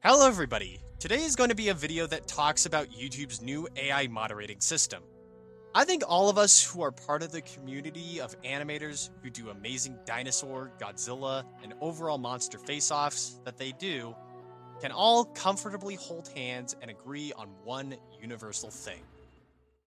Hello everybody! Today is going to be a video that talks about YouTube's new AI moderating system. I think all of us who are part of the community of animators who do amazing dinosaur, Godzilla, and overall monster face-offs that they do, can all comfortably hold hands and agree on one universal thing.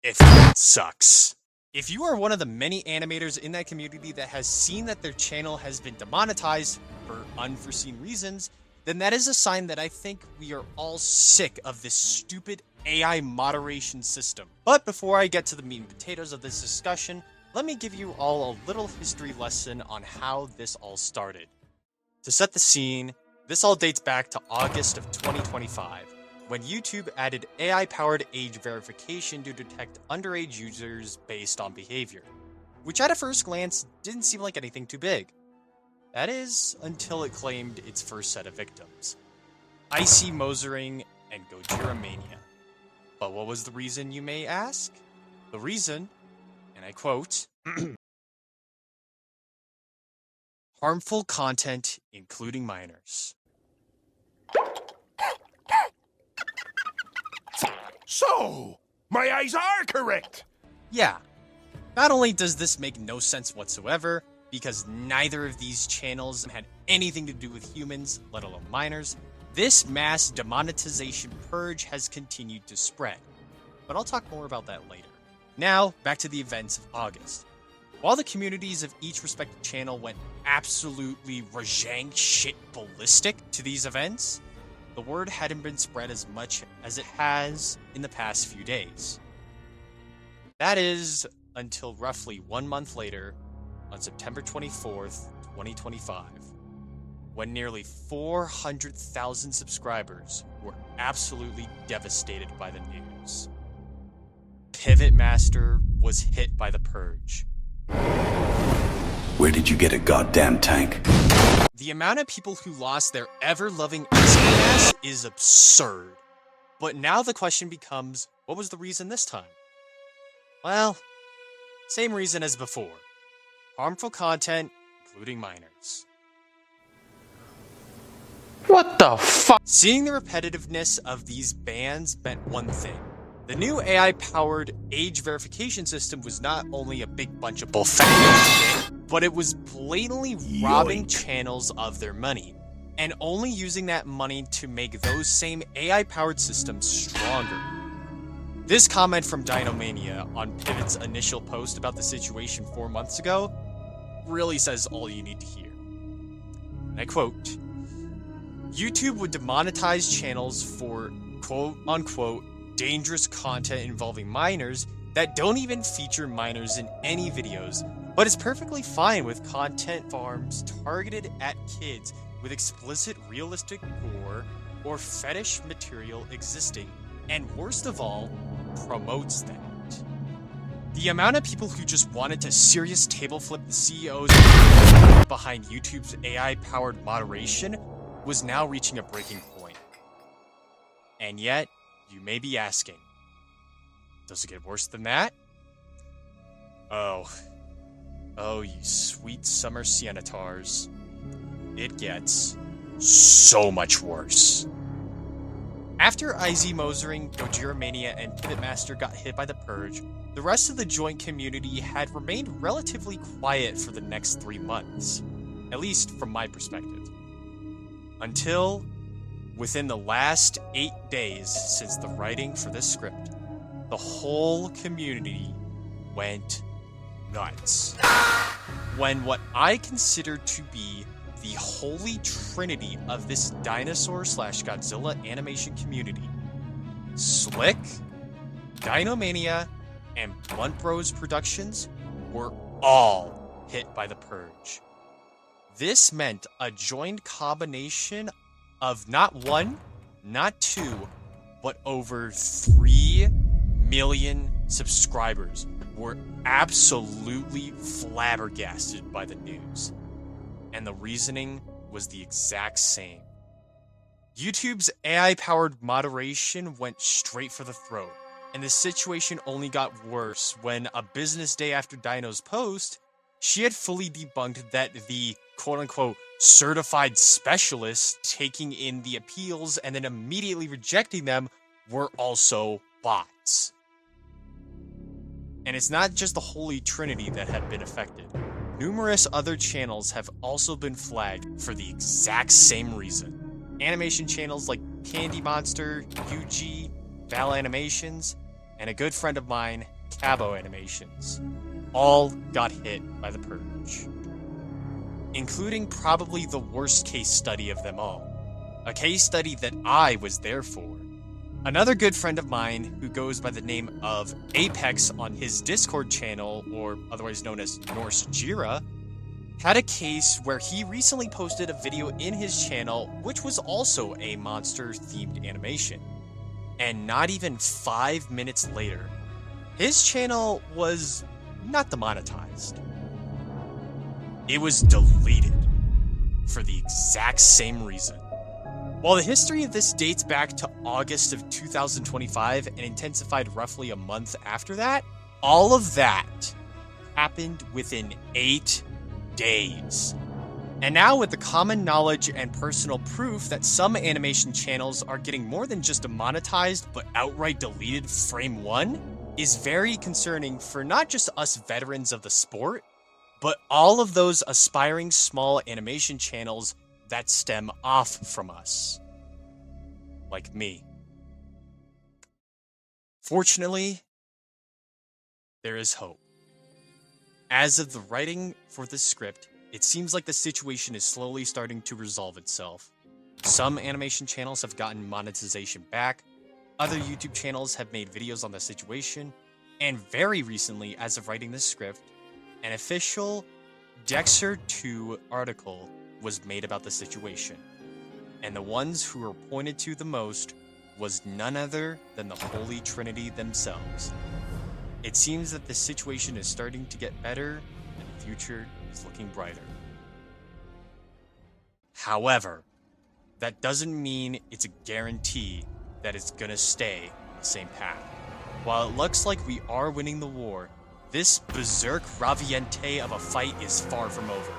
It sucks. If you are one of the many animators in that community that has seen that their channel has been demonetized for unforeseen reasons, then that is a sign that I think we are all sick of this stupid AI moderation system. But before I get to the meat and potatoes of this discussion, let me give you all a little history lesson on how this all started. To set the scene, this all dates back to August of 2025, when YouTube added AI-powered age verification to detect underage users based on behavior, which at a first glance didn't seem like anything too big. That is, until it claimed its first set of victims, Icy Mosering and Gojira Mania. But what was the reason, you may ask? The reason, and I quote, harmful content, including minors. So, my eyes are correct! Yeah, not only does this make no sense whatsoever, because neither of these channels had anything to do with humans, let alone minors, this mass demonetization purge has continued to spread. But I'll talk more about that later. Now, back to the events of August. While the communities of each respective channel went absolutely rajang shit ballistic to these events, the word hadn't been spread as much as it has in the past few days. That is, until roughly 1 month later, on September 24th, 2025, when nearly 400,000 subscribers were absolutely devastated by the news. Pivot Master was hit by the purge. Where did you get a goddamn tank? The amount of people who lost their ever-loving mass is absurd. But now the question becomes, what was the reason this time? Well, same reason as before. Harmful content, including minors. What the fuck? Seeing the repetitiveness of these bans meant one thing. The new AI-powered age verification system was not only a big bunch of bullshit, but it was blatantly robbing channels of their money, and only using that money to make those same AI-powered systems stronger. This comment from Dinomania on Pivot's initial post about the situation 4 months ago really says all you need to hear. And I quote, YouTube would demonetize channels for quote-unquote dangerous content involving minors that don't even feature minors in any videos, but is perfectly fine with content farms targeted at kids with explicit realistic gore or fetish material existing, and worst of all, promotes that. The amount of people who just wanted to serious table flip the CEOs behind YouTube's AI-powered moderation was now reaching a breaking point. And yet, you may be asking, does it get worse than that? Oh, you sweet summer Sienatars. It gets so much worse. After IZ Mosering, Gojira Mania, and Pivot Master got hit by the purge, the rest of the joint community had remained relatively quiet for the next 3 months, at least from my perspective. Until, within the last 8 days since the writing for this script, the whole community went nuts. When what I consider to be the holy trinity of this dinosaur/Godzilla animation community, Slick, Dinomania, and Blunt Bros Productions, were all hit by the purge. This meant a joint combination of not 1, not 2, but over 3 million subscribers were absolutely flabbergasted by the news. And the reasoning was the exact same. YouTube's AI-powered moderation went straight for the throat, and the situation only got worse when a business day after Dino's post, she had fully debunked that the quote-unquote certified specialists taking in the appeals and then immediately rejecting them were also bots. And it's not just the Holy Trinity that had been affected. Numerous other channels have also been flagged for the exact same reason. Animation channels like Candy Monster, UG, Val Animations, and a good friend of mine, Cabo Animations, all got hit by the purge. Including probably the worst case study of them all. A case study that I was there for. Another good friend of mine who goes by the name of Apex on his Discord channel, or otherwise known as Norse Jira, had a case where he recently posted a video in his channel which was also a monster-themed animation. And not even 5 minutes later, his channel was not demonetized. It was deleted for the exact same reason. While the history of this dates back to August of 2025 and intensified roughly a month after that, all of that happened within 8 days. And now with the common knowledge and personal proof that some animation channels are getting more than just demonetized but outright deleted frame one, is very concerning for not just us veterans of the sport, but all of those aspiring small animation channels that stem off from us. Like me. Fortunately, there is hope. As of the writing for this script, it seems like the situation is slowly starting to resolve itself. Some animation channels have gotten monetization back, other YouTube channels have made videos on the situation, and very recently, as of writing this script, an official Dexter 2 article was made about the situation. And the ones who were pointed to the most was none other than the Holy Trinity themselves. It seems that the situation is starting to get better, and the future is looking brighter. However, that doesn't mean it's a guarantee that it's gonna stay on the same path. While it looks like we are winning the war, this berserk raviente of a fight is far from over,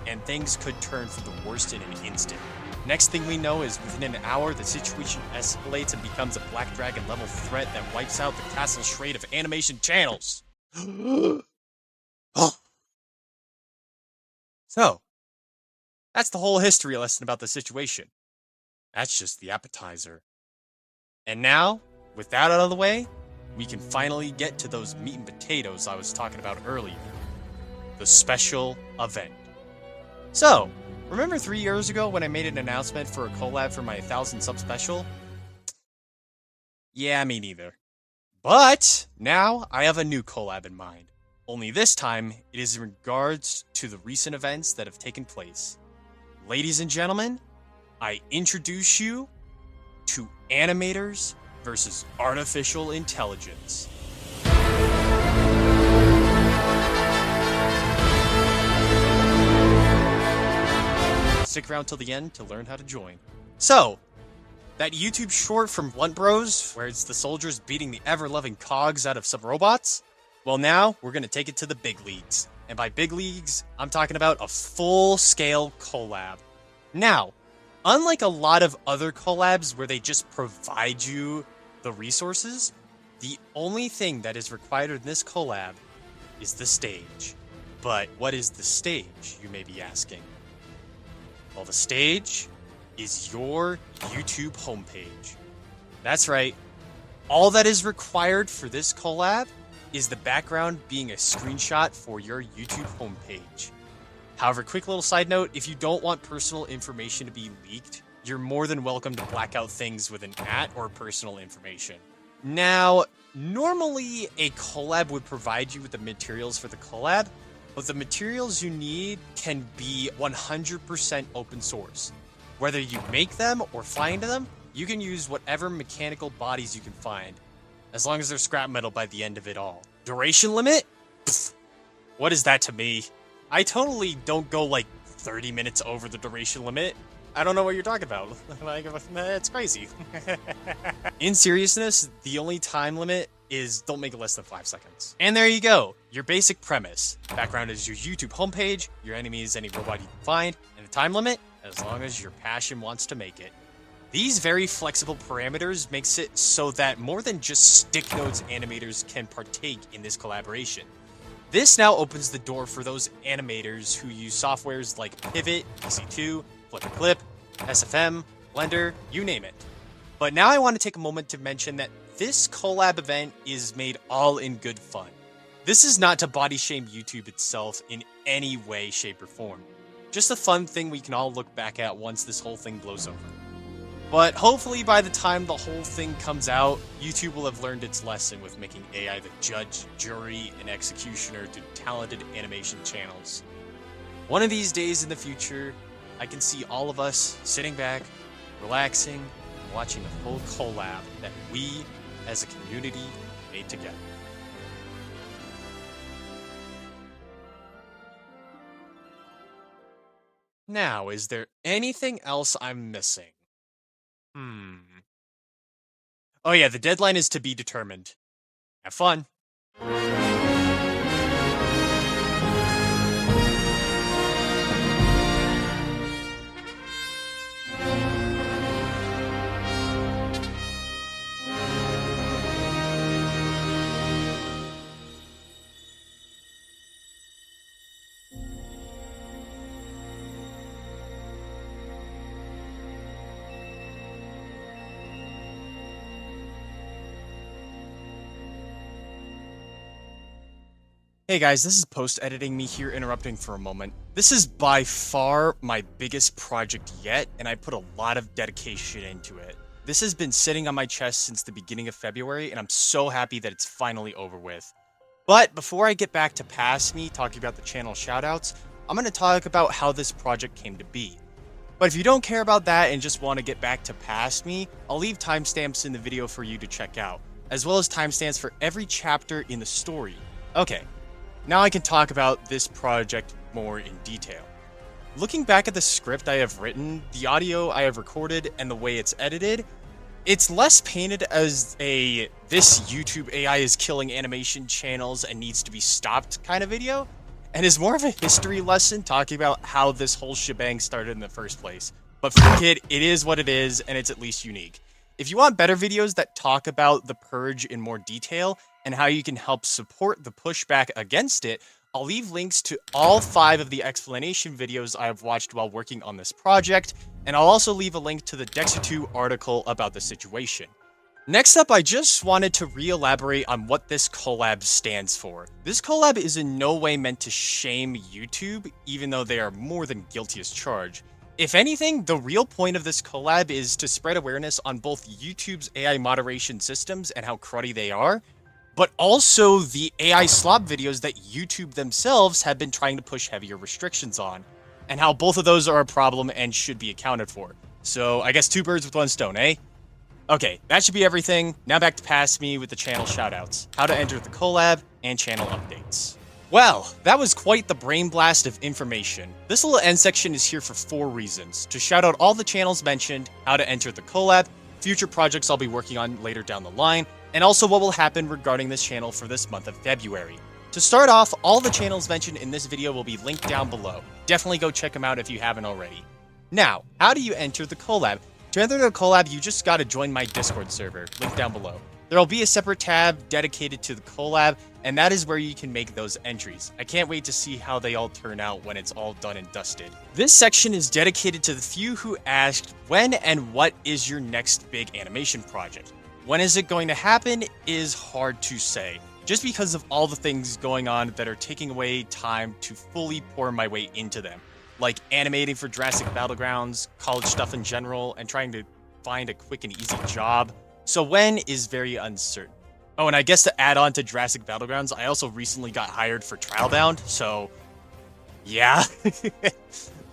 and things could turn for the worst in an instant. Next thing we know is within an hour, the situation escalates and becomes a Black Dragon level threat that wipes out the Castle Schrade of animation channels. So, that's the whole history lesson about the situation. That's just the appetizer. And now, with that out of the way, we can finally get to those meat and potatoes I was talking about earlier. The special event. So, remember 3 years ago when I made an announcement for a collab for my 1,000 sub special? Yeah, me neither. But now I have a new collab in mind. Only this time, it is in regards to the recent events that have taken place. Ladies and gentlemen, I introduce you to animators versus artificial intelligence. Stick around till the end to learn how to join. So, that YouTube short from Blunt Bros, where it's the soldiers beating the ever-loving cogs out of some robots? Well, now we're gonna take it to the big leagues. And by big leagues, I'm talking about a full-scale collab. Now, unlike a lot of other collabs where they just provide you the resources, the only thing that is required in this collab is the stage. But what is the stage, you may be asking? Well, the stage is your YouTube homepage. That's right. All that is required for this collab is the background being a screenshot for your YouTube homepage. However, quick little side note, if you don't want personal information to be leaked, you're more than welcome to black out things with an @ or personal information. Now, normally a collab would provide you with the materials for the collab, but the materials you need can be 100% open source. Whether you make them or find them, you can use whatever mechanical bodies you can find, as long as they're scrap metal by the end of it all. Duration limit? Pfft, what is that to me? I totally don't go like 30 minutes over the duration limit. I don't know what you're talking about. Like, it's crazy. In seriousness, the only time limit is don't make it less than 5 seconds. And there you go, your basic premise. Background is your YouTube homepage, your enemy is any robot you can find, and the time limit? As long as your passion wants to make it. These very flexible parameters makes it so that more than just stick nodes animators can partake in this collaboration. This now opens the door for those animators who use softwares like Pivot, EC2, Flip, SFM, Blender, you name it. But now I want to take a moment to mention that this collab event is made all in good fun. This is not to body shame YouTube itself in any way, shape, or form. Just a fun thing we can all look back at once this whole thing blows over. But hopefully by the time the whole thing comes out, YouTube will have learned its lesson with making AI the judge, jury, and executioner to talented animation channels. One of these days in the future, I can see all of us sitting back, relaxing, and watching a full collab that we, as a community, made together. Now, is there anything else I'm missing? Oh yeah, the deadline is to be determined. Have fun. Hey guys, this is post-editing me here interrupting for a moment. This is by far my biggest project yet, and I put a lot of dedication into it. This has been sitting on my chest since the beginning of February, and I'm so happy that it's finally over with. But before I get back to past me talking about the channel shoutouts, I'm going to talk about how this project came to be. But if you don't care about that and just want to get back to past me, I'll leave timestamps in the video for you to check out, as well as timestamps for every chapter in the story. Okay. Now I can talk about this project more in detail. Looking back at the script I have written, the audio I have recorded, and the way it's edited, it's less painted as a "this YouTube AI is killing animation channels and needs to be stopped" kind of video, and is more of a history lesson talking about how this whole shebang started in the first place. But fuck it, it is what it is, and it's at least unique. If you want better videos that talk about the Purge in more detail, and how you can help support the pushback against it, I'll leave links to all 5 of the explanation videos I have watched while working on this project, and I'll also leave a link to the Dexter2 article about the situation. Next up, I just wanted to re-elaborate on what this collab stands for. This collab is in no way meant to shame YouTube, even though they are more than guilty as charged. If anything, the real point of this collab is to spread awareness on both YouTube's AI moderation systems and how cruddy they are, but also the AI slop videos that YouTube themselves have been trying to push heavier restrictions on, and how both of those are a problem and should be accounted for. So I guess 2 birds with 1 stone, eh? Okay, that should be everything. Now back to past me with the channel shoutouts, how to enter the collab, and channel updates. Well, that was quite the brain blast of information. This little end section is here for 4 reasons: to shout out all the channels mentioned, how to enter the collab, future projects I'll be working on later down the line, and also what will happen regarding this channel for this month of February. To start off, all the channels mentioned in this video will be linked down below. Definitely go check them out if you haven't already. Now, how do you enter the collab? To enter the collab, you just gotta join my Discord server, link down below. There'll be a separate tab dedicated to the collab, and that is where you can make those entries. I can't wait to see how they all turn out when it's all done and dusted. This section is dedicated to the few who asked, when and what is your next big animation project? When is it going to happen is hard to say, just because of all the things going on that are taking away time to fully pour my way into them, like animating for Jurassic Battlegrounds, college stuff in general, and trying to find a quick and easy job. So when is very uncertain. Oh, and I guess to add on to Jurassic Battlegrounds, I also recently got hired for Trialbound, so yeah.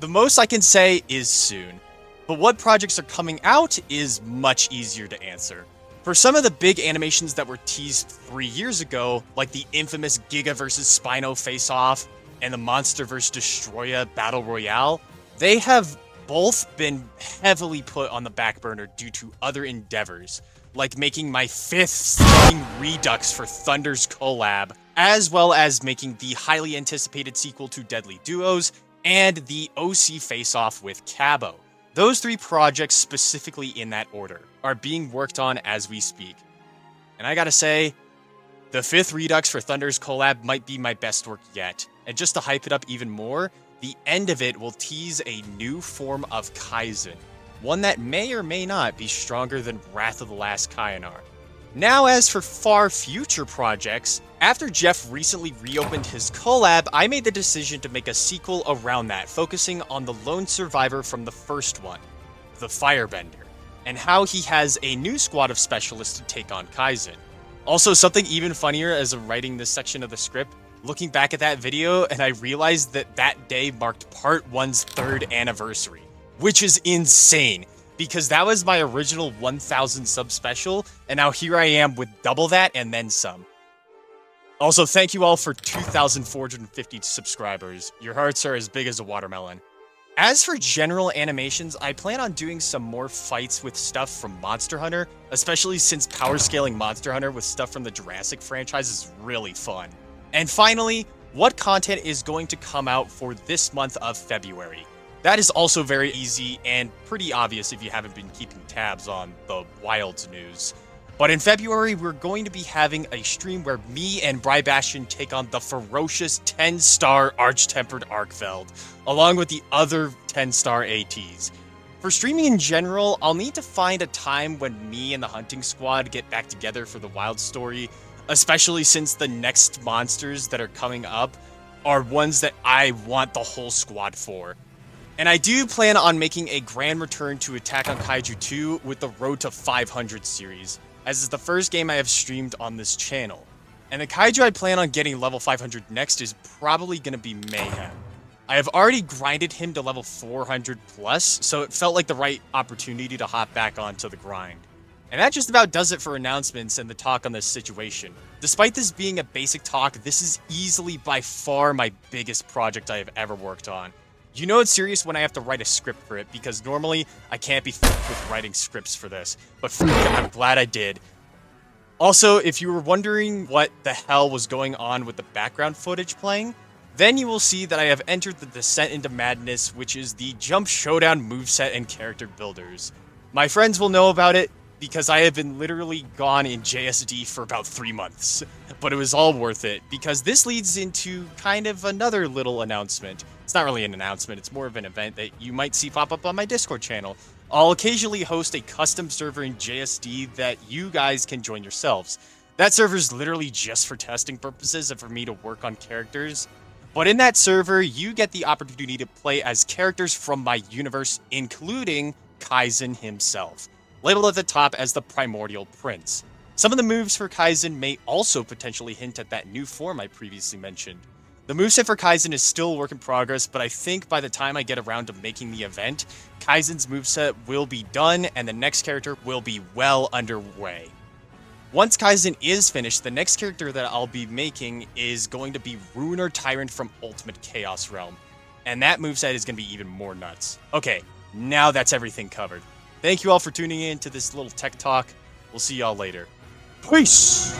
The most I can say is soon. But what projects are coming out is much easier to answer. For some of the big animations that were teased 3 years ago, like the infamous Giga vs. Spino face-off and the Monster vs. Destroya Battle Royale, they have both been heavily put on the back burner due to other endeavors, like making my 5th Redux for Thunder's collab, as well as making the highly anticipated sequel to Deadly Duos, and the OC face-off with Cabo. Those 3 projects, specifically in that order, are being worked on as we speak. And I gotta say, the 5th Redux for Thunder's collab might be my best work yet. And just to hype it up even more, the end of it will tease a new form of Kaizen, one that may or may not be stronger than Wrath of the Last Kainar. Now, as for far future projects, after Jeff recently reopened his collab, I made the decision to make a sequel around that, focusing on the lone survivor from the first one, the Firebender, and how he has a new squad of specialists to take on Kaizen. Also, something even funnier as I'm writing this section of the script, looking back at that video, and I realized that that day marked Part 1's 3rd anniversary, which is insane, because that was my original 1,000 sub special, and now here I am with double that and then some. Also, thank you all for 2,450 subscribers. Your hearts are as big as a watermelon. As for general animations, I plan on doing some more fights with stuff from Monster Hunter, especially since power scaling Monster Hunter with stuff from the Jurassic franchise is really fun. And finally, what content is going to come out for this month of February? That is also very easy and pretty obvious if you haven't been keeping tabs on the Wilds news. But in February, we're going to be having a stream where me and Brybastion take on the ferocious 10-star Arch-Tempered Arkfeld, along with the other 10-star ATs. For streaming in general, I'll need to find a time when me and the hunting squad get back together for the Wild story, especially since the next monsters that are coming up are ones that I want the whole squad for. And I do plan on making a grand return to Attack on Kaiju 2 with the Road to 500 series, as is the first game I have streamed on this channel. And the kaiju I plan on getting level 500 next is probably going to be Mayhem. I have already grinded him to level 400 plus, so it felt like the right opportunity to hop back onto the grind. And that just about does it for announcements and the talk on this situation. Despite this being a basic talk, this is easily by far my biggest project I have ever worked on. You know it's serious when I have to write a script for it, because normally I can't be fucked with writing scripts for this, but I'm glad I did. Also, if you were wondering what the hell was going on with the background footage playing, then you will see that I have entered the Descent into Madness, which is the Jump Showdown moveset and character builders. My friends will know about it, because I have been literally gone in JSD for about 3 months. But it was all worth it, because this leads into kind of another little announcement. It's not really an announcement, it's more of an event that you might see pop up on my Discord channel. I'll occasionally host a custom server in JSD that you guys can join yourselves. That server is literally just for testing purposes and for me to work on characters. But in that server, you get the opportunity to play as characters from my universe, including Kaizen himself, labeled at the top as the Primordial Prince. Some of the moves for Kaizen may also potentially hint at that new form I previously mentioned. The moveset for Kaizen is still a work in progress, but I think by the time I get around to making the event, Kaizen's moveset will be done and the next character will be well underway. Once Kaizen is finished, the next character that I'll be making is going to be Ruiner Tyrant from Ultimate Chaos Realm, and that moveset is going to be even more nuts. Okay, now that's everything covered. Thank you all for tuning in to this little tech talk. We'll see y'all later. Peace!